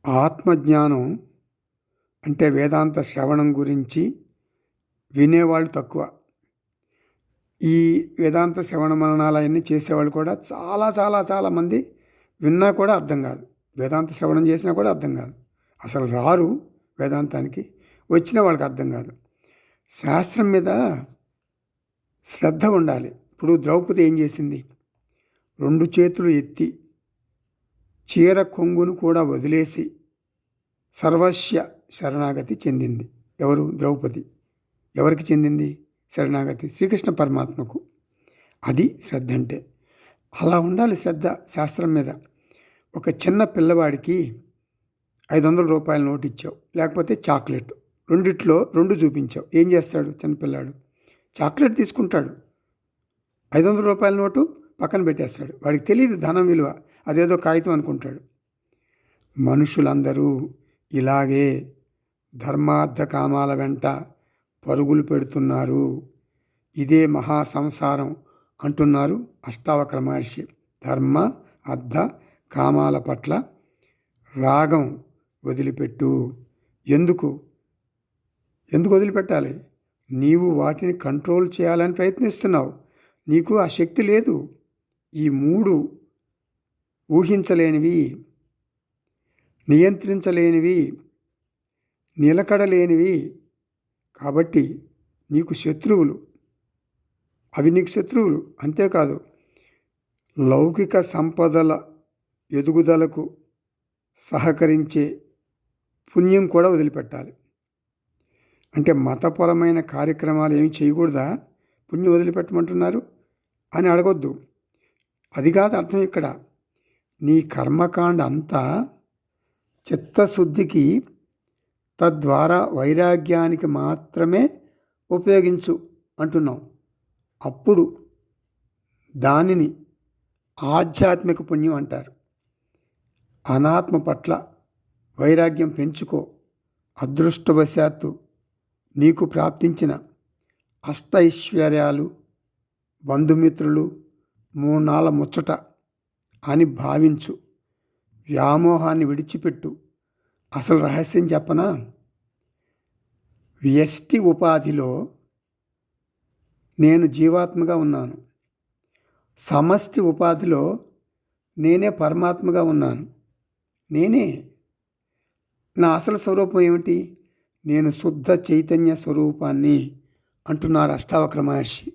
ఆత్మజ్ఞానం అంటే వేదాంత శ్రవణం గురించి వినేవాళ్ళు తక్కువ. ఈ వేదాంత శ్రవణ మననాలు అవన్నీ చేసేవాళ్ళు కూడా చాలామంది విన్నా కూడా అర్థం కాదు. వేదాంత శ్రవణం చేసినా కూడా అర్థం కాదు. అసలు రారు వేదాంతానికి, వచ్చిన వాళ్ళకి అర్థం కాదు. శాస్త్రం మీద శ్రద్ధ ఉండాలి. ఇప్పుడు ద్రౌపది ఏం చేసింది? 2 చేతులు ఎత్తి చీర కొంగును కూడా వదిలేసి సర్వస్య శరణాగతి చెందింది. ఎవరు? ద్రౌపది. ఎవరికి చెందింది శరణాగతి? శ్రీకృష్ణ పరమాత్మకు. అది శ్రద్ధ అంటే. అలా ఉండాలి శ్రద్ధ శాస్త్రం మీద. ఒక చిన్న పిల్లవాడికి 500 రూపాయల నోటు ఇచ్చావు, లేకపోతే చాక్లెట్, రెండిట్లో 2 చూపించావు. ఏం చేస్తాడు చిన్నపిల్లాడు? చాక్లెట్ తీసుకుంటాడు. 500 రూపాయల నోటు పక్కన పెట్టేస్తాడు. వాడికి తెలియదు ధనం విలువ, అదేదో కాగితం అనుకుంటాడు. మనుషులందరూ ఇలాగే ధర్మార్థ కామాల వెంట పరుగులు పెడుతున్నారు. ఇదే మహా సంసారం అంటున్నారు అష్టావక్ర మహర్షి. ధర్మ అర్థ కామాల పట్ల రాగం వదిలిపెట్టు. ఎందుకు వదిలిపెట్టాలి? నీవు వాటిని కంట్రోల్ చేయాలని ప్రయత్నిస్తున్నావు. నీకు ఆ శక్తి లేదు. ఈ 3 ఊహించలేనివి, నియంత్రించలేనివి, నిలకడలేనివి. కాబట్టి నీకు శత్రువులు. అవి నీకు శత్రువులు. అంతేకాదు, లౌకిక సంపదల ఎదుగుదలకు సహకరించే పుణ్యం కూడా వదిలిపెట్టాలి. అంటే మతపరమైన కార్యక్రమాలు ఏమి చేయకూడదా? పుణ్యం వదిలిపెట్టమంటున్నారు అని అడగొద్దు. అది కాదు అర్థం ఇక్కడ. నీ కర్మకాండ అంతా చిత్తశుద్ధికి, తద్వారా వైరాగ్యానికి మాత్రమే ఉపయోగించు అంటున్నాం. అప్పుడు దానిని ఆధ్యాత్మిక పుణ్యం అంటారు. అనాత్మ పట్ల వైరాగ్యం పెంచుకో. అదృష్టవశాత్తు నీకు ప్రాప్తించిన అష్టైశ్వర్యాలు, బంధుమిత్రులు 3 నాళ్ళ ముచ్చట అని భావించు. వ్యామోహాన్ని విడిచిపెట్టు. అసలు రహస్యం చెప్పనా? వ్యష్టి ఉపాధిలో నేను జీవాత్మగా ఉన్నాను. సమష్టి ఉపాధిలో నేనే పరమాత్మగా ఉన్నాను. నేనే. నా అసలు స్వరూపం ఏమిటి? నేను శుద్ధ చైతన్య స్వరూపాన్ని అంటున్నారు అష్టావక్ర మహర్షి.